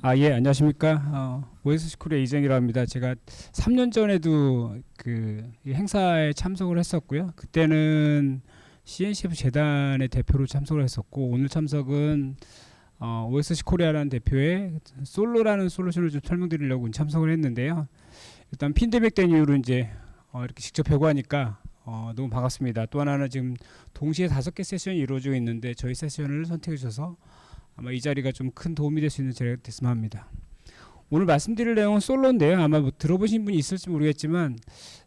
예, 안녕하십니까. OSC 코리아 이제응이라고 합니다. 제가 3년 전에도 이 행사에 참석을 했었고요. 그때는 CNCF 재단의 대표로 참석을 했었고, 오늘 참석은 OSC 코리아라는 대표의 솔로라는 솔루션을 좀 설명드리려고 참석을 했는데요. 일단 팬데믹 된 이후로 이제 이렇게 직접 뵈고 하니까 너무 반갑습니다. 또 하나는 지금 동시에 5개 세션이 이루어지고 있는데 저희 세션을 선택해 주셔서 아마 이 자리가 좀 큰 도움이 될 수 있는 자리가 됐으면 합니다. 오늘 말씀드릴 내용은 솔로인데요. 아마 뭐 들어보신 분이 있을지 모르겠지만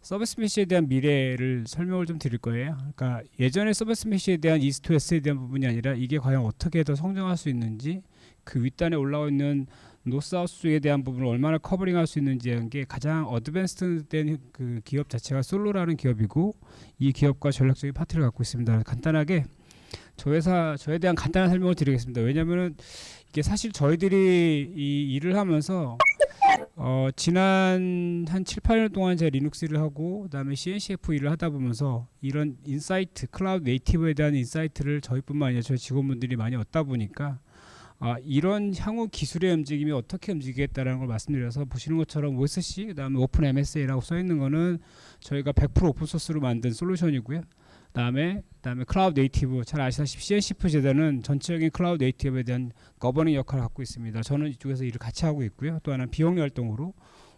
서비스 메시에 대한 미래를 설명을 좀 드릴 거예요. 그러니까 예전에 서비스 메시에 대한 이스트 웨스트에 대한 부분이 아니라 이게 과연 어떻게 더 성장할 수 있는지, 그 윗단에 올라와 있는 노스사우스에 대한 부분을 얼마나 커버링할 수 있는지 하는 게 가장 어드밴스드 된 그 기업 자체가 솔로라는 기업이고, 이 기업과 전략적인 파트를 갖고 있습니다. 간단하게 저에 대한 간단한 설명을 드리겠습니다. 왜냐면은 이게 사실 저희들이 이 일을 하면서 지난 한 7, 8년 동안 제가 리눅스 일을 하고 그다음에 CNCF 일을 하다 보면서 이런 인사이트, 클라우드 네이티브에 대한 인사이트를 저희뿐만 아니라 저희 직원분들이 많이 얻다 보니까 이런 향후 기술의 움직임이 어떻게 움직이겠다라는 걸 말씀드려서, 보시는 것처럼 OSC 그다음에 오픈 MSA라고 써 있는 거는 저희가 100% 오픈소스로 만든 솔루션이고요. 그다음에 클라우드 네이티브, 잘 아시다시피 CNCF 재단은 전체적인 클라우드 네이티브에 대한 거버닝 역할을 갖고 있습니다. 저는 이쪽에서 일을 같이 하고 있고요. 또 하나는 비영리 활동으로,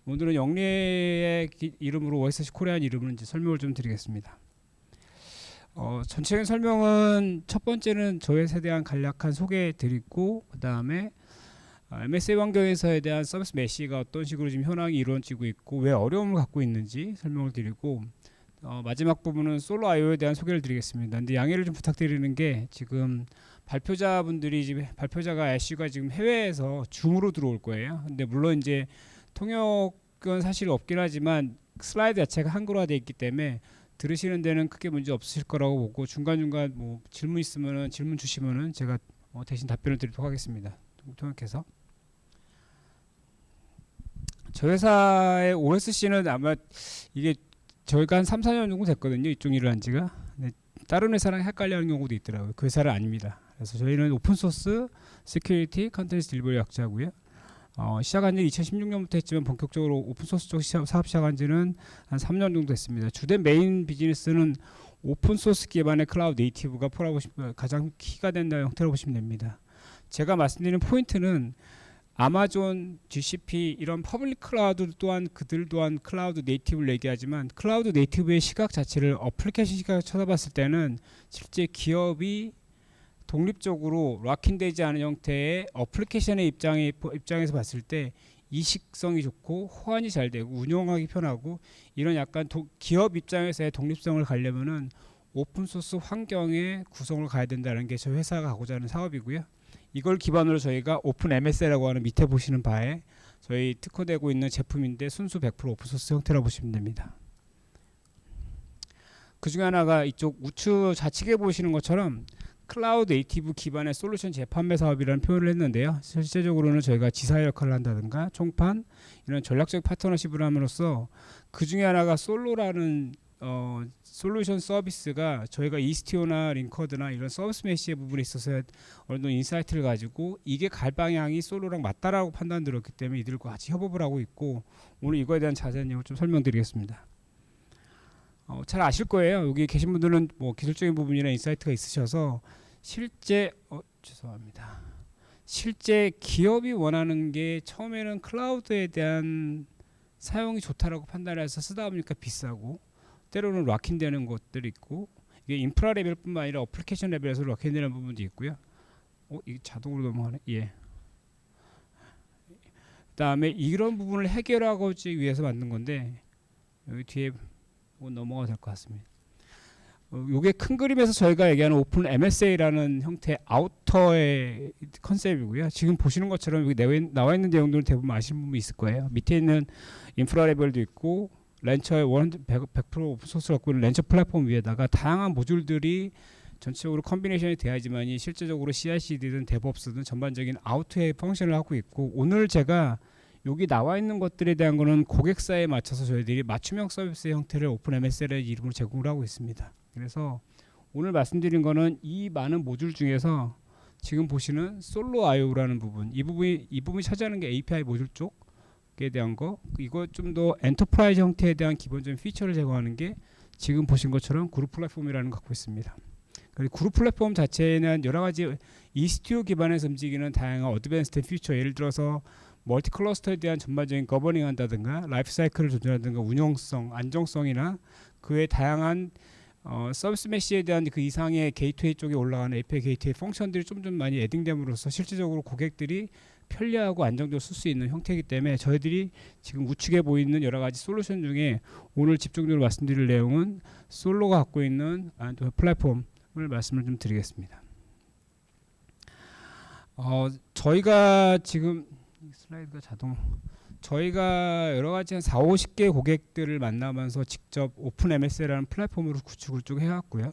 오늘은 영리의 이름으로 OSC 코리안 이름으로 이제 설명을 좀 드리겠습니다. 전체적인 설명은 첫 번째는 저에 대한 간략한 소개 드리고, 그 다음에 MSA 환경에서에 대한 서비스 메시가 어떤 식으로 지금 현황이 이루어지고 있고 왜 어려움을 갖고 있는지 설명을 드리고, 마지막 부분은 솔로 IO에 대한 소개를 드리겠습니다. 근데 양해를 좀 부탁드리는 게, 지금 발표자가 애쉬가 지금 해외에서 줌으로 들어올 거예요. 근데 물론 이제 통역은 사실 없긴 하지만 슬라이드 자체가 한글화되어 있기 때문에 들으시는 데는 크게 문제 없으실 거라고 보고, 중간중간 뭐 질문 있으면은 질문 주시면은 제가 대신 답변을 드리도록 하겠습니다. 통역해서. 저희 회사의 OSC는 아마 이게 저희가 한 3, 4년 정도 됐거든요. 이쪽 일을 한 지가. 다른 회사랑 헷갈려하는 경우도 있더라고요. 그 회사는 아닙니다. 그래서 저희는 오픈소스 시큐리티 컨텐츠 딜리버리 약자고요. 시작한 지 2016년부터 했지만 본격적으로 오픈소스 쪽 사업 시작한 지는 한 3년 정도 됐습니다. 주된 메인 비즈니스는 오픈소스 기반의 클라우드 네이티브가 가장 키가 된다는 형태로 보시면 됩니다. 제가 말씀드리는 포인트는 아마존, GCP 이런 퍼블릭 클라우드 또한 그들 또한 클라우드 네이티브를 얘기하지만, 클라우드 네이티브의 시각 자체를 어플리케이션 시각을 쳐다봤을 때는 실제 기업이 독립적으로 락인되지 않은 형태의 어플리케이션의 입장에서 봤을 때 이식성이 좋고 호환이 잘 되고 운영하기 편하고, 이런 약간 기업 입장에서의 독립성을 가려면은 오픈소스 환경의 구성을 가야 된다는 게 저희 회사가 가고자 하는 사업이고요. 이걸 기반으로 저희가 오픈 MSA라고 하는 밑에 보시는 바에 저희 특화되고 있는 제품인데 순수 100% 오픈소스 형태라고 보시면 됩니다. 그 중에 하나가 이쪽 우측 좌측에 보시는 것처럼 클라우드 네이티브 기반의 솔루션 재판매 사업이라는 표현을 했는데요. 실제적으로는 저희가 지사 역할을 한다든가 총판, 이런 전략적 파트너십을 함으로써 그 중에 하나가 솔로라는 솔루션 서비스가 저희가 이스티오나 링커드나 이런 서비스 메시의 부분에 있어서 어느 정도 인사이트를 가지고 이게 갈 방향이 솔로랑 맞다라고 판단 들었기 때문에 이들과 같이 협업을 하고 있고, 오늘 이거에 대한 자세한 내용을 좀 설명드리겠습니다. 잘 아실 거예요. 여기 계신 분들은 뭐 기술적인 부분이나 인사이트가 있으셔서 실제 기업이 원하는 게 처음에는 클라우드에 대한 사용이 좋다라고 판단해서 쓰다 보니까 비싸고, 때로는 락인되는 것들이 있고, 이게 인프라 레벨뿐만 아니라 어플리케이션 레벨에서 락인되는 부분도 있고요. 이게 자동으로 넘어가네. 예. 그다음에 이런 부분을 해결하기 위해서 만든 건데, 여기 뒤에 넘어가도 될 것 같습니다. 이게 큰 그림에서 저희가 얘기하는 오픈 MSA라는 형태의 아우터의 컨셉이고요. 지금 보시는 것처럼 여기 나와 있는 내용들은 대부분 아시는 분이 있을 거예요. 밑에 있는 인프라 레벨도 있고, 렌처의 100% 오픈소스를 갖고 있는 렌처 플랫폼 위에다가 다양한 모듈들이 전체적으로 컨비네이션이 돼야지만이 실제적으로 CI/CD든 데브옵스든 전반적인 아우트의 펑션을 하고 있고, 오늘 제가 여기 나와 있는 것들에 대한 거는 고객사에 맞춰서 저희들이 맞춤형 서비스 형태를 오픈 MSL의 이름으로 제공을 하고 있습니다. 그래서 오늘 말씀드린 거는 이 많은 모듈 중에서 지금 보시는 솔로 IO라는 부분, 이 부분이 차지하는 게 API 모듈 쪽에 대한 거, 이거 좀 더 엔터프라이즈 형태에 대한 기본적인 피처를 제공하는 게 지금 보신 것처럼 그룹 플랫폼이라는 걸 갖고 있습니다. 그리고 그룹 플랫폼 자체는 여러 가지 이스티오 기반에서 움직이는 다양한 어드밴스드 피처, 예를 들어서 멀티 클러스터에 대한 전반적인 거버닝 한다든가 라이프 사이클을 조절한다든가 운영성, 안정성이나 그의 다양한 서비스 메시에 대한 그 이상의 게이트웨이 쪽에 올라가는 API 게이트웨이 펑션들이 좀 많이 애딩됨으로써 실질적으로 고객들이 편리하고 안정적으로 쓸 수 있는 형태이기 때문에 저희들이 지금 우측에 보이는 여러 가지 솔루션 중에 오늘 집중적으로 말씀드릴 내용은 솔로가 갖고 있는 플랫폼을 말씀을 좀 드리겠습니다. 저희가 지금 슬라이드가 저희가 여러 가지 한 4, 50개 고객들을 만나면서 직접 오픈 MS라는 플랫폼으로 구축을 쭉 해왔고요.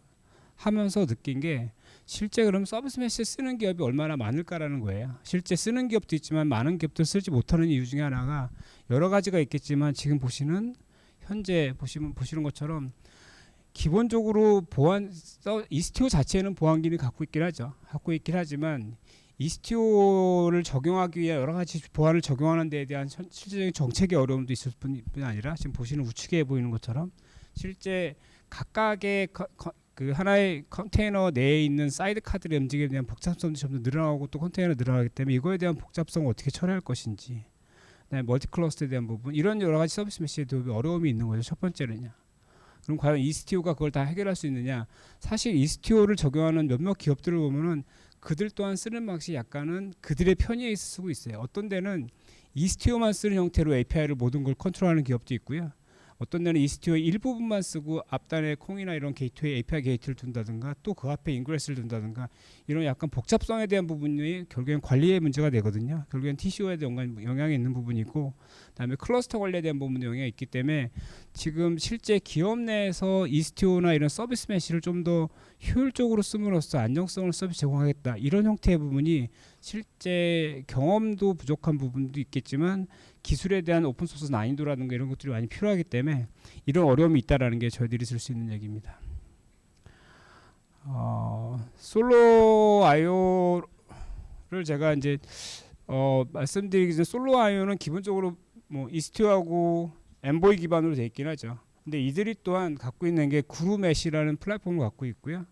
하면서 느낀 게 실제 그럼 서비스 메시 쓰는 기업이 얼마나 많을까라는 거예요. 실제 쓰는 기업도 있지만 많은 기업도 쓰지 못하는 이유 중에 하나가 여러 가지가 있겠지만 지금 보시는 현재 보시는 것처럼 기본적으로 이스티오 자체는 보안 기능을 갖고 있긴 하지만 이스티오를 적용하기 위해 여러 가지 보안을 적용하는 데에 대한 실질적인 정책의 어려움도 있을 뿐이 아니라 지금 보시는 우측에 보이는 것처럼 실제 각각의 그 하나의 컨테이너 내에 있는 사이드 카드의 움직임에 대한 복잡성도 점점 늘어나고 또 컨테이너 늘어나기 때문에 이거에 대한 복잡성을 어떻게 처리할 것인지, 그다음에 멀티 클러스터에 대한 부분, 이런 여러 가지 서비스 메시에 어려움이 있는 거죠. 첫 번째는요. 그럼 과연 이스티오가 그걸 다 해결할 수 있느냐? 사실 이스티오를 적용하는 몇몇 기업들을 보면은 그들 또한 쓰는 방식이 약간은 그들의 편의에 있어 쓰고 있어요. 어떤 데는 이스티오만 쓰는 형태로 API를 모든 걸 컨트롤하는 기업도 있고요. 어떤 데는 이스티오의 일부분만 쓰고 앞단에 콩이나 이런 게이트웨이 API 게이트를 둔다든가 또 그 앞에 인그레스를 둔다든가 이런 약간 복잡성에 대한 부분이 결국엔 관리의 문제가 되거든요. 결국엔 TCO에 대한 영향이 있는 부분이고, 그다음에 클러스터 관리에 대한 부분도 영향이 있기 때문에 지금 실제 기업 내에서 이스티오나 이런 서비스 메시를 좀 더 효율적으로 씀으로써 안정성을 서비스 제공하겠다, 이런 형태의 부분이 실제 경험도 부족한 부분도 있겠지만 기술에 대한 오픈소스 난이도라든가 이런 것들이 많이 필요하기 때문에 이런 어려움이 있다라는 게 저희들이 쓸 수 있는 얘기입니다. 솔로 IO를 제가 이제 말씀드리기 전에 솔로 IO는 기본적으로 뭐 이스티오하고 엔보이 기반으로 되어 있긴 하죠. 근데 이들이 또한 갖고 있는 게 구루메시라는 플랫폼을 갖고 있고요.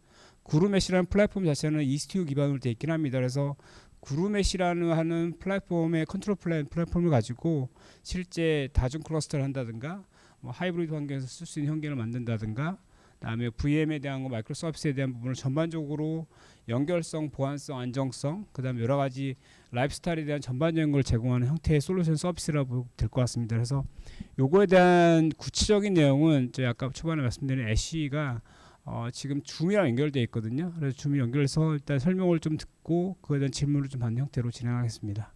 구루메시라는 플랫폼 자체는 이스티오 기반으로 되어 있긴 합니다. 그래서 구루메시라는 하는 플랫폼의 컨트롤 플랫폼을 가지고 실제 다중 클러스터를 한다든가 뭐 하이브리드 환경에서 쓸 수 있는 환경을 만든다든가, 그다음에 VM에 대한 거, 마이크로 서비스에 대한 부분을 전반적으로 연결성, 보안성, 안정성, 그다음에 여러 가지 라이프스타일에 대한 전반적인 걸 제공하는 형태의 솔루션 서비스라고 될 것 같습니다. 그래서 요거에 대한 구체적인 내용은 제가 아까 초반에 말씀드린 애쉬가 지금 줌이랑 연결되어 있거든요. 그래서 줌이 연결해서 일단 설명을 좀 듣고 그에 대한 질문을 좀 받는 형태로 진행하겠습니다.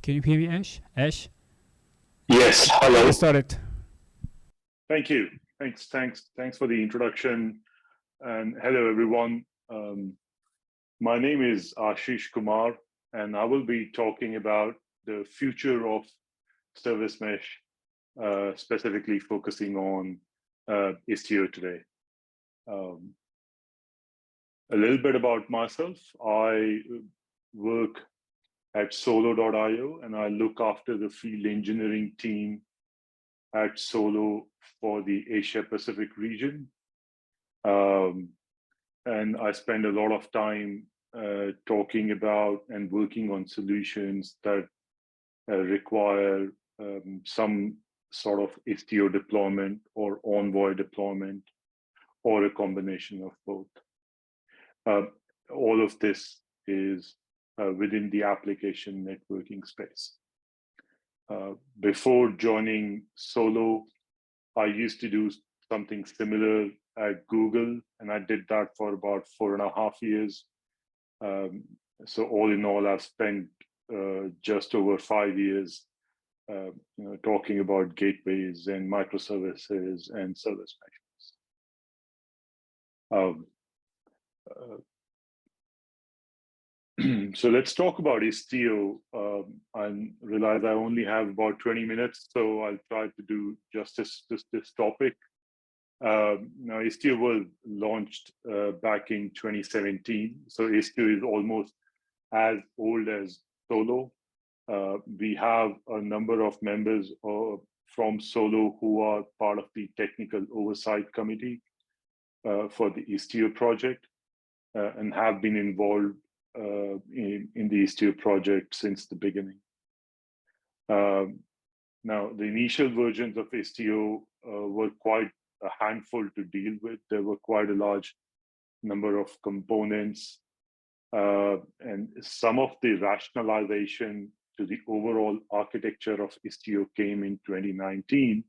Can you hear me, Ash? Ash? Yes, hello. Get started. Thank you. Thanks for the introduction. And hello, everyone. My name is Ashish Kumar, and I will be talking about the future of service mesh, specifically focusing on Istio today. A little bit about myself. I work at Solo.io, and I look after the field engineering team at Solo for the Asia Pacific region. And I spend a lot of time talking about and working on solutions that require some sort of Istio deployment or Envoy deployment or a combination of both. All of this is within the application networking space. Before joining Solo, I used to do something similar at Google, and I did that for about 4.5 years. So all in all, I've spent just over 5 years talking about gateways and microservices and service meshes. So let's talk about Istio. I realize I only have about 20 minutes, so I'll try to do justice to this topic. Now, Istio was launched back in 2017. So Istio is almost as old as Solo. We have a number of members from Solo who are part of the technical oversight committee for the Istio project and have been involved in the Istio project since the beginning. Now, the initial versions of Istio were quite a handful to deal with. There were quite a large number of components, and some of the rationalization to the overall architecture of Istio came in 2019,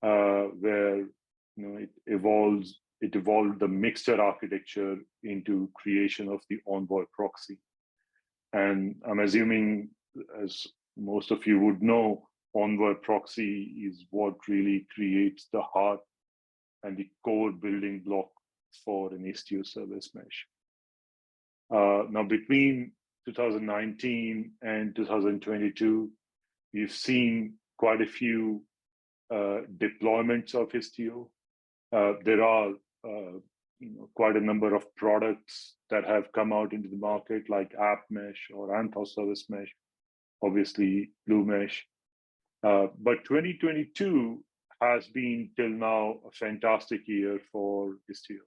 where it evolved the mixture architecture into creation of the Envoy proxy. And I'm assuming, as most of you would know, Envoy proxy is what really creates the heart and the core building block for an Istio service mesh. Now, between 2019 and 2022, we've seen quite a few deployments of Istio. There are quite a number of products that have come out into the market, like App Mesh or Anthos Service Mesh, obviously Blue Mesh. But 2022 has been till now a fantastic year for Istio.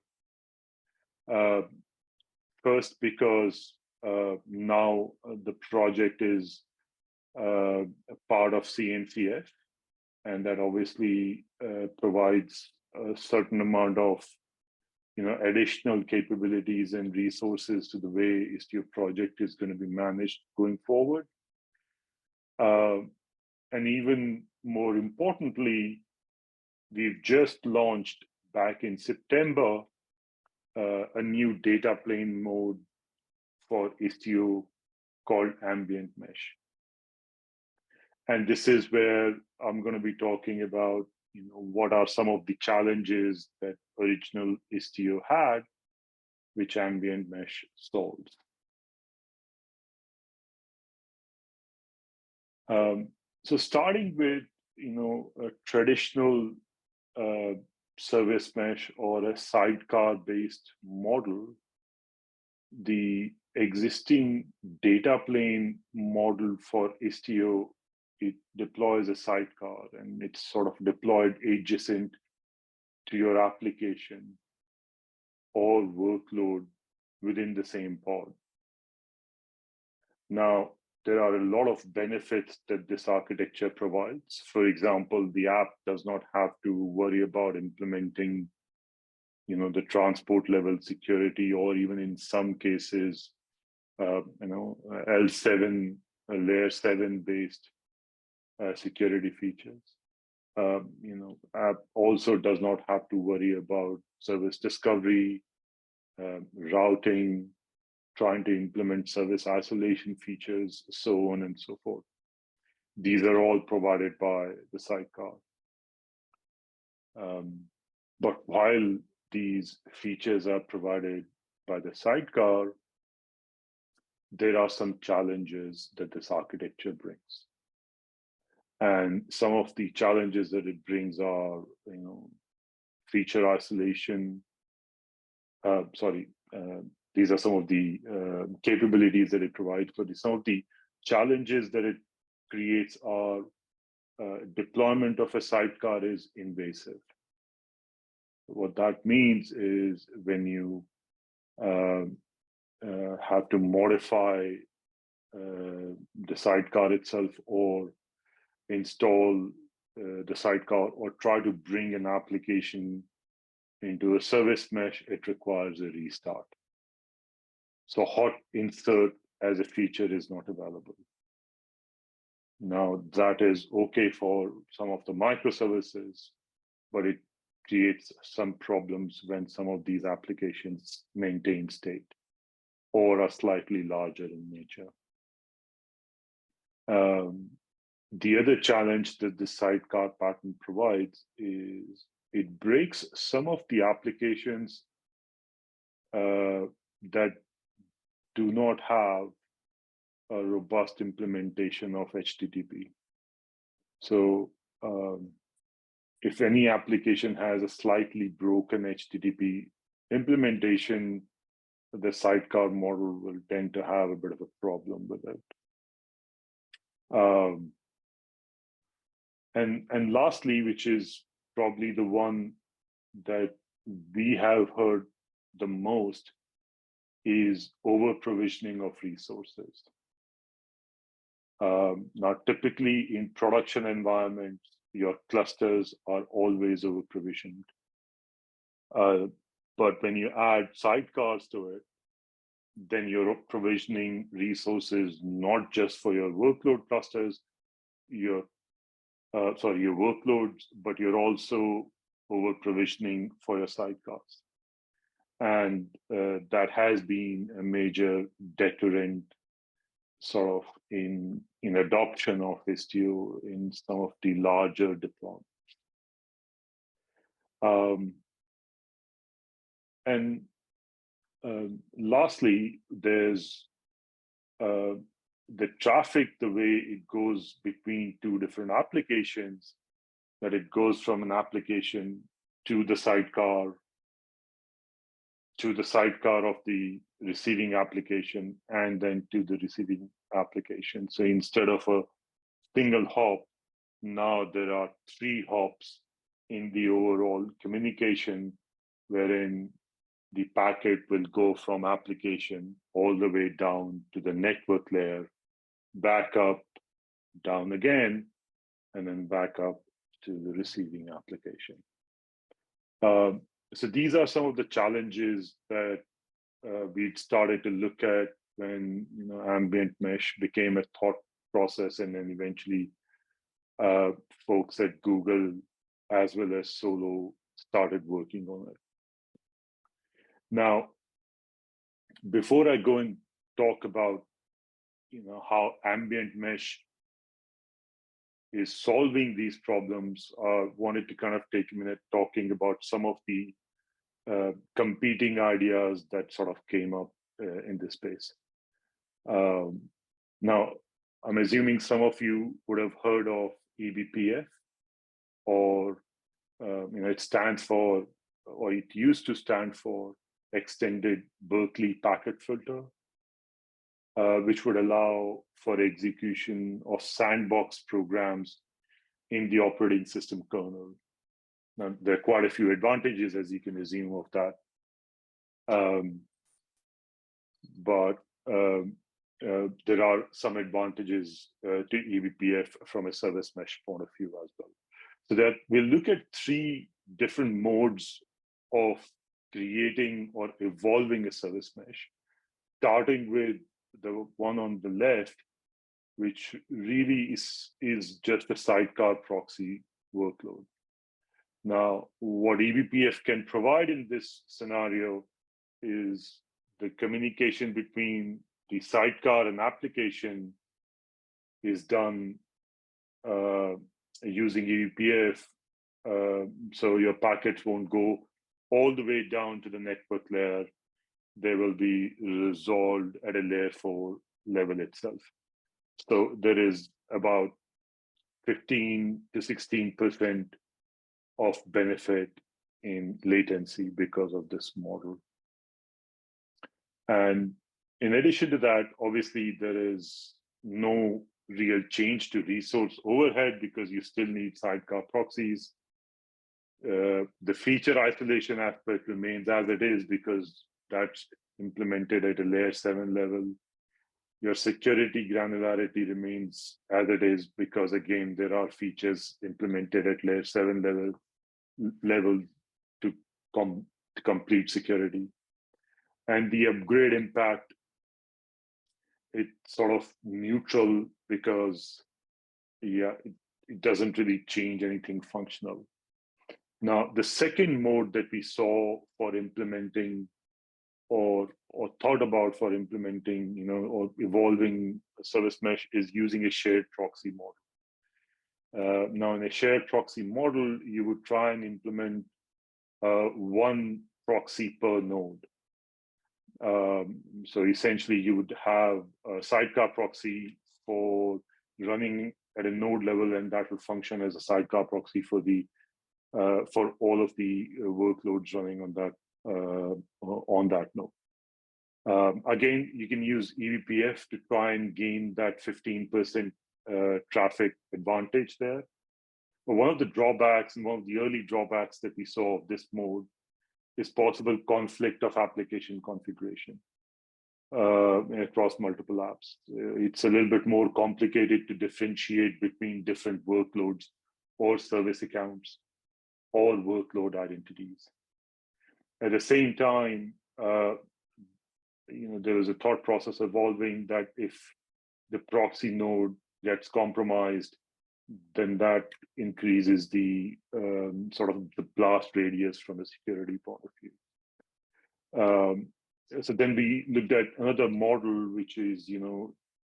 First, because now the project is a part of CNCF, and that obviously provides a certain amount of additional capabilities and resources to the way Istio project is going to be managed going forward. And even more importantly, we've just launched back in September a new data plane mode for Istio called Ambient Mesh. And this is where I'm going to be talking about what are some of the challenges that original Istio had, which Ambient Mesh solves. So starting with a traditional service mesh or a sidecar-based model, the existing data plane model for Istio, it deploys a sidecar and it's sort of deployed adjacent to your application or workload within the same pod. Now, there are a lot of benefits that this architecture provides. For example, the app does not have to worry about implementing the transport level security, or even in some cases, L7, layer 7 based security features. App also does not have to worry about service discovery, routing, trying to implement service isolation features, so on and so forth. These are all provided by the sidecar. But while these features are provided by the sidecar, there are some challenges that this architecture brings. And some of the challenges that it brings are, feature isolation. These are some of the capabilities that it provides, but some of the challenges that it creates are deployment of a sidecar is invasive. What that means is when you have to modify the sidecar itself, or install the sidecar, or try to bring an application into a service mesh, it requires a restart. So hot insert as a feature is not available. Now, that is okay for some of the microservices, but it creates some problems when some of these applications maintain state or are slightly larger in nature. The other challenge that the sidecar pattern provides is it breaks some of the applications that do not have a robust implementation of HTTP. So if any application has a slightly broken HTTP implementation, the sidecar model will tend to have a bit of a problem with it. And lastly, which is probably the one that we have heard the most, is over provisioning of resources. Now, typically in production environments, your clusters are always over provisioned. But when you add sidecars to it, then you're provisioning resources not just for your workload clusters, your workloads, but you're also over provisioning for your sidecars. And that has been a major deterrent sort of in adoption of Istio in some of the larger deployments. Lastly, there's the traffic, the way it goes between two different applications, that it goes from an application to the sidecar of the receiving application, and then to the receiving application. So instead of a single hop, now there are 3 hops in the overall communication, wherein the packet will go from application all the way down to the network layer, back up, down again, and then back up to the receiving application. So these are some of the challenges that we'd started to look at when ambient mesh became a thought process, and then eventually folks at Google as well as Solo started working on it. Now, before I go and talk about how ambient mesh is solving these problems, I wanted to kind of take a minute talking about some of the competing ideas that sort of came up in this space. Now, I'm assuming some of you would have heard of eBPF, or it stands for, or it used to stand for, Extended Berkeley Packet Filter, which would allow for execution of sandbox programs in the operating system kernel. Now, there are quite a few advantages, as you can assume, of that. But there are some advantages to eBPF from a service mesh point of view as well. So that we'll look at 3 different modes of creating or evolving a service mesh, starting with the one on the left, which really is just a sidecar proxy workload. Now, what eBPF can provide in this scenario is the communication between the sidecar and application is done using eBPF, so your packets won't go all the way down to the network layer. They will be resolved at a layer 4 level itself. So there is about 15 to 16% of benefit in latency because of this model. And in addition to that, obviously, there is no real change to resource overhead because you still need sidecar proxies. The feature isolation aspect remains as it is because that's implemented at a layer 7 level. Your security granularity remains as it is because, again, there are features implemented at layer 7 level to complete security. And the upgrade impact, it's sort of neutral because, it doesn't really change anything functional. Now, the second mode that we saw for implementing or thought about for implementing, or evolving a service mesh is using a shared proxy model. Now, in a shared proxy model, you would try and implement 1 proxy per node. So essentially, you would have a sidecar proxy for running at a node level, and that will function as a sidecar proxy for the for all of the workloads running on that node. Again, you can use eBPF to try and gain that 15% traffic advantage there. But one of the drawbacks and one of the early drawbacks that we saw of this mode is possible conflict of application configuration across multiple apps. It's a little bit more complicated to differentiate between different workloads or service accounts or workload identities. At the same time, there is a thought process evolving that if the proxy node gets compromised, then that increases the sort of the blast radius from a security point of view. So then we looked at another model, which is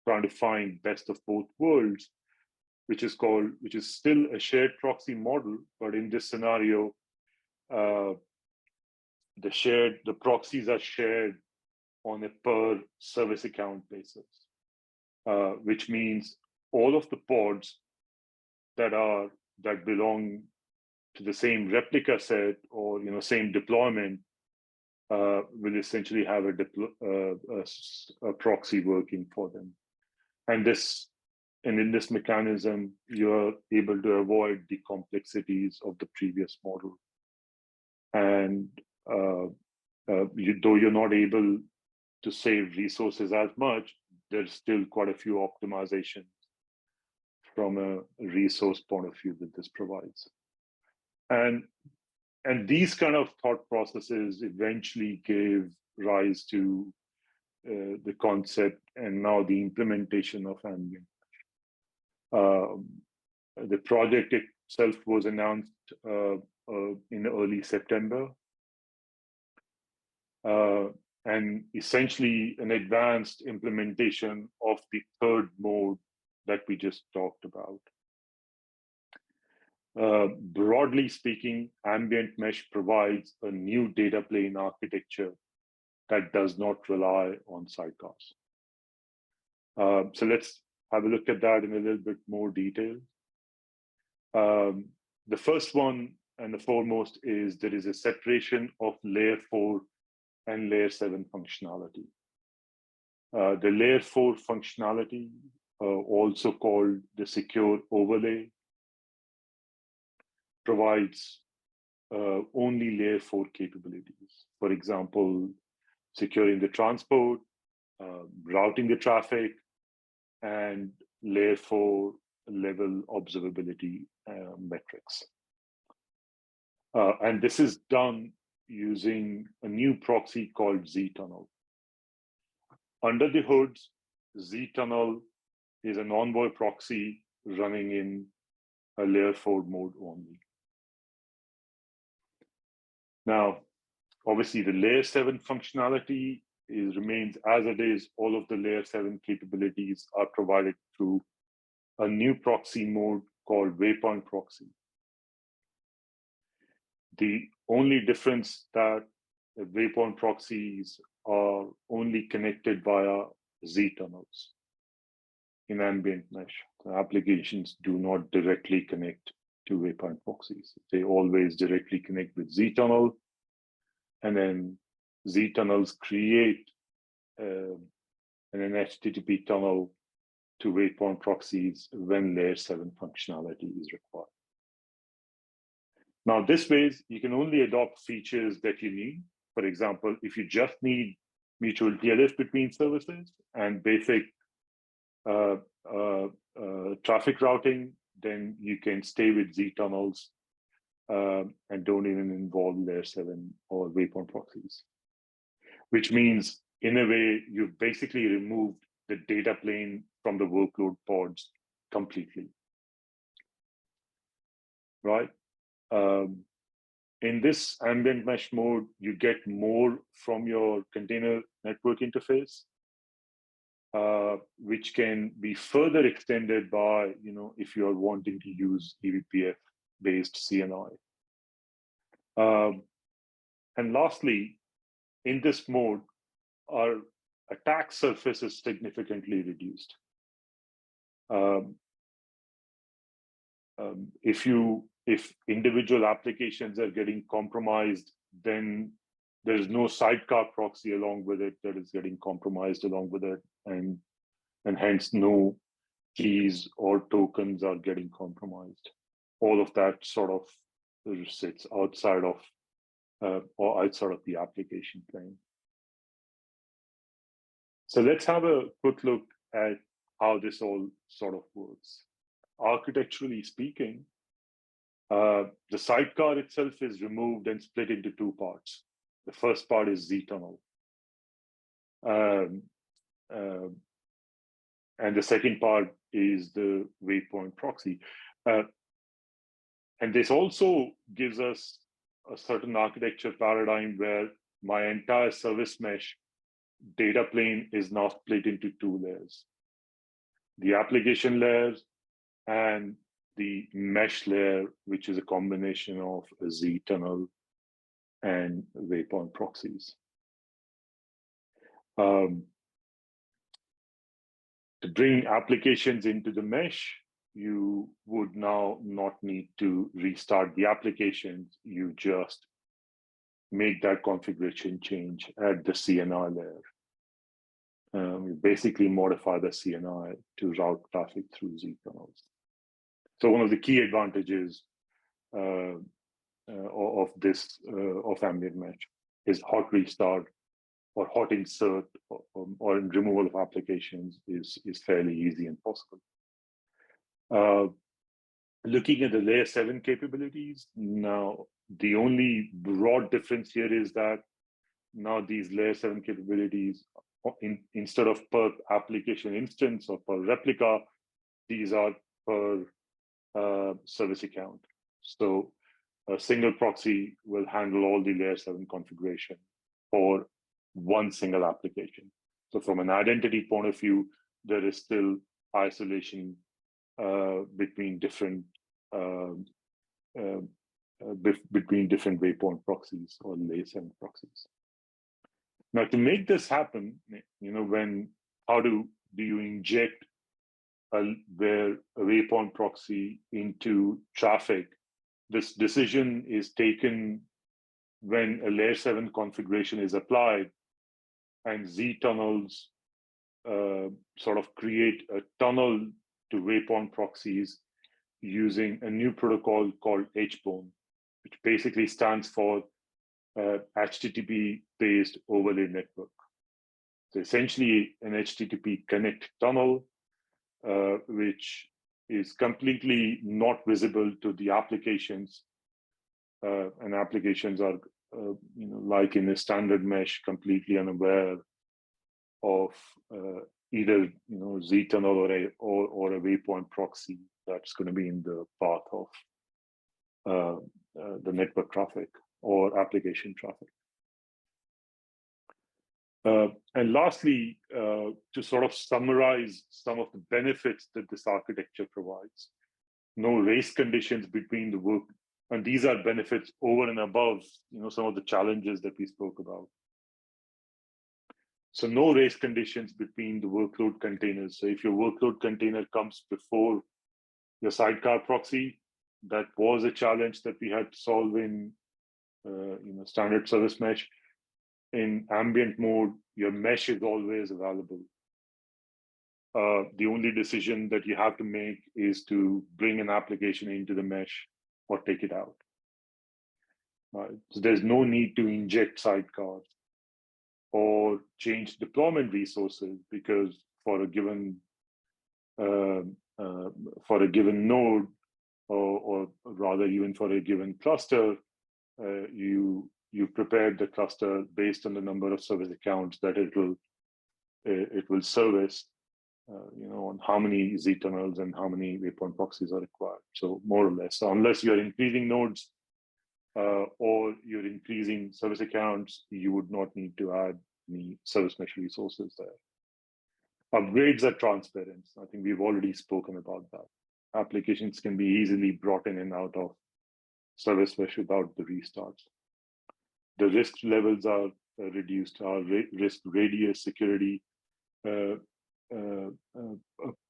trying to find best of both worlds, which is still a shared proxy model, but in this scenario, the proxies are shared on a per service account basis, which means all of the pods that belong to the same replica set or same deployment will essentially have a proxy working for them, and in this mechanism you're able to avoid the complexities of the previous model, and though you're not able to save resources as much, there's still quite a few optimizations from a resource point of view that this provides. And these kind of thought processes eventually gave rise to the concept and now the implementation of ambient. The project itself was announced in early September, and essentially an advanced implementation of the third mode that we just talked about. Broadly speaking, ambient mesh provides a new data plane architecture that does not rely on sidecars. So let's have a look at that in a little bit more detail. The first one and the foremost is there is a separation of layer 4 and layer 7 functionality. The layer 4 functionality, also called the secure overlay, provides only layer 4 capabilities. For example, securing the transport, routing the traffic, and layer 4 level observability metrics. And this is done using a new proxy called zTunnel. Under the hood, zTunnel is an Envoy proxy running in a layer 4 mode only. Now, obviously, the layer 7 functionality remains as it is. All of the layer 7 capabilities are provided through a new proxy mode called Waypoint Proxy. The only difference that the Waypoint proxies are only connected via zTunnels. In ambient mesh, the applications do not directly connect to Waypoint proxies. They always directly connect with zTunnel, and then zTunnels create an HTTP tunnel to Waypoint proxies when layer 7 functionality is required. Now, this way, you can only adopt features that you need. For example, if you just need mutual TLS between services and basic traffic routing, then you can stay with zTunnels and don't even involve layer 7 or Waypoint proxies, which means, in a way, you've basically removed the data plane from the workload pods completely, right? In this ambient mesh mode, you get more from your container network interface, which can be further extended by, if you are wanting to use eBPF-based CNI. And lastly, in this mode, our attack surface is significantly reduced. If you if individual applications are getting compromised, then there's no sidecar proxy along with it that is getting compromised along with it, and hence no keys or tokens are getting compromised. All of that sort of sits outside of or outside of the application plane. So let's have a quick look at how this all sort of works. Architecturally speaking, the sidecar itself is removed and split into two parts. The first part is Z-tunnel. And the second part is the waypoint proxy. And this also gives us a certain architecture paradigm where my entire service mesh data plane is now split into two layers: the application layer and the mesh layer, which is a combination of a Z-tunnel and waypoint proxies. To bring applications into the mesh, you would now not need to restart the applications. You just make that configuration change at the CNI layer. You basically modify the CNI to route traffic through Z-tunnels. So one of the key advantages of this of ambient mesh is hot restart or hot insert or removal of applications is fairly easy and possible. Looking at the layer 7 capabilities, now the only broad difference here is that now these layer 7 capabilities, instead of per application instance or per replica, these are per service account. So a single proxy will handle all the layer 7 configuration for one single application. So from an identity point of view, there is still isolation between different waypoint proxies or layer 7 proxies. Now, to make this happen, how do you inject a waypoint proxy into traffic? This decision is taken when a layer 7 configuration is applied, and Z-tunnels sort of create a tunnel to waypoint proxies using a new protocol called HBONE, which basically stands for HTTP-based overlay network. So essentially an HTTP connect tunnel, which is completely not visible to the applications, and applications are, like in a standard mesh, completely unaware of either Z-tunnel or a waypoint proxy that's going to be in the path of the network traffic or application traffic. And lastly, to sort of summarize some of the benefits that this architecture provides: no race conditions between the work, and these are benefits over and above some of the challenges that we spoke about. So no race conditions between the workload containers. So if your workload container comes before your sidecar proxy, that was a challenge that we had to solve in standard service mesh. In ambient mode, your mesh is always available. The only decision that you have to make is to bring an application into the mesh or take it out. So there's no need to inject sidecars or change deployment resources, because for a given node, or rather even for a given cluster, you prepared the cluster based on the number of service accounts that it will service, on how many Z-tunnels and how many waypoint proxies are required. So more or less, so unless you're increasing nodes or you're increasing service accounts, you would not need to add any service mesh resources there. Upgrades are transparent. I think we've already spoken about that. Applications can be easily brought in and out of service mesh without the restarts. The risk levels are reduced. Our risk radius, security,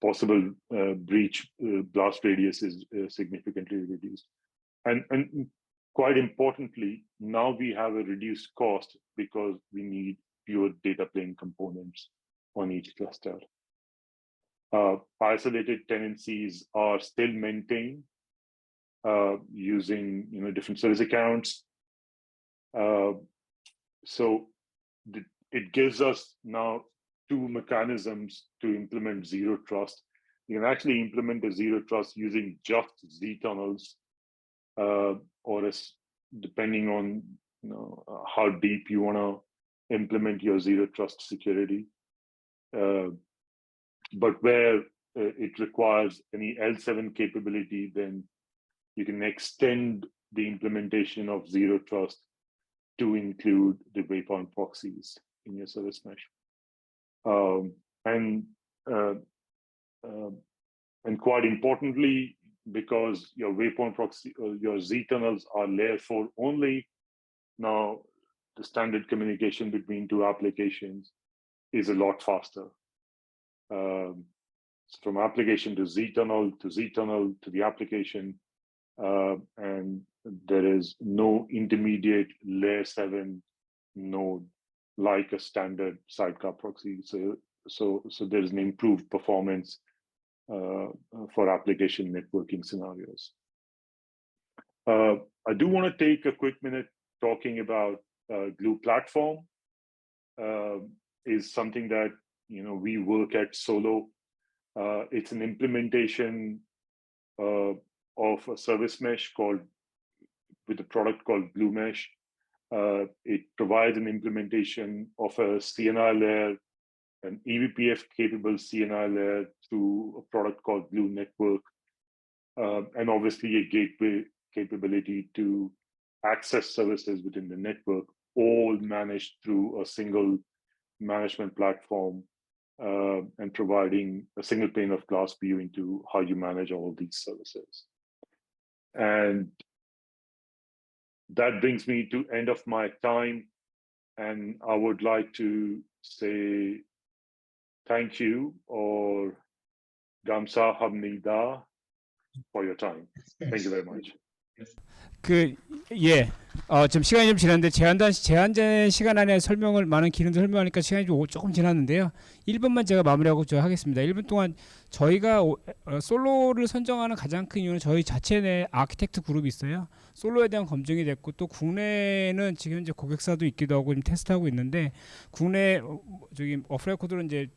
possible breach blast radius is significantly reduced. and quite importantly, now we have a reduced cost because we need fewer data plane components on each cluster. Isolated tenancies are still maintained using different service accounts. So it gives us now two mechanisms to implement zero trust. You can actually implement a zero trust using just Z tunnels, or depending on how deep you want to implement your zero trust security. But where it requires any L7 capability, then you can extend the implementation of zero trust to include the waypoint proxies in your service mesh. And quite importantly, because your waypoint proxy, your Z tunnels are layer 4 only, now the standard communication between two applications is a lot faster. From application to Z tunnel to Z tunnel to the application, and there is no intermediate layer 7 node like a standard sidecar proxy. So there is an improved performance for application networking scenarios. I do want to take a quick minute talking about Glue platform. Is something that we work at Solo. It's an implementation of a service mesh with a product called Glue Mesh. It provides an implementation of a CNI layer, an eBPF capable CNI layer through a product called Glue Network, and obviously a gateway capability to access services within the network, all managed through a single management platform, and providing a single pane of glass view into how you manage all these services. And that brings me to end of my time, and I would like to say thank you or Gamsa Hamnida for your time. Thank you very much. 좀 시간이 좀 지났는데 제한된 시간 안에 설명을 많은 기능들 설명하니까 시간이 조금 지났는데요. 1분만 제가 마무리하고 하겠습니다. 1분 동안 저희가 솔로를 선정하는 가장 큰 이유는 저희 자체 내 아키텍트 그룹이 있어요. 솔로에 대한 검증이 됐고, 또 국내는 지금 현재 고객사도 있기도 하고 테스트하고 있는데, 국내 저기 오프레코드는 이제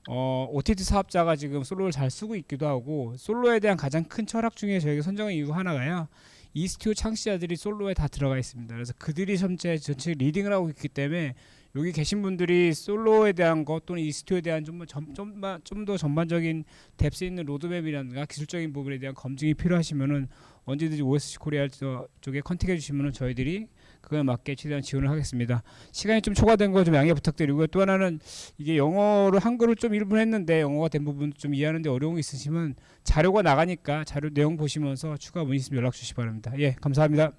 OTT 사업자가 지금 솔로를 잘 쓰고 있기도 하고, 솔로에 대한 가장 큰 철학 중에 저희가 선정한 이유 하나가요. 이스티오 창시자들이 솔로에 다 들어가 있습니다. 그래서 그들이 전체 리딩을 하고 있기 때문에 여기 계신 분들이 솔로에 대한 것 또는 이스티오에 대한 좀 더 전반적인 뎁스 있는 로드맵이라든가 기술적인 부분에 대한 검증이 필요하시면은 언제든지 OSC 코리아 쪽에 컨택해 주시면은 저희들이 그거에 맞게 최대한 지원을 하겠습니다. 시간이 좀 초과된 거 좀 양해 부탁드리고요. 또 하나는 이게 영어로 한글을 좀 1분 했는데 영어가 된 부분 좀 이해하는데 어려운 게 있으시면 자료가 나가니까 자료 내용 보시면서 추가 문의 있으면 연락 주시기 바랍니다. 예, 감사합니다.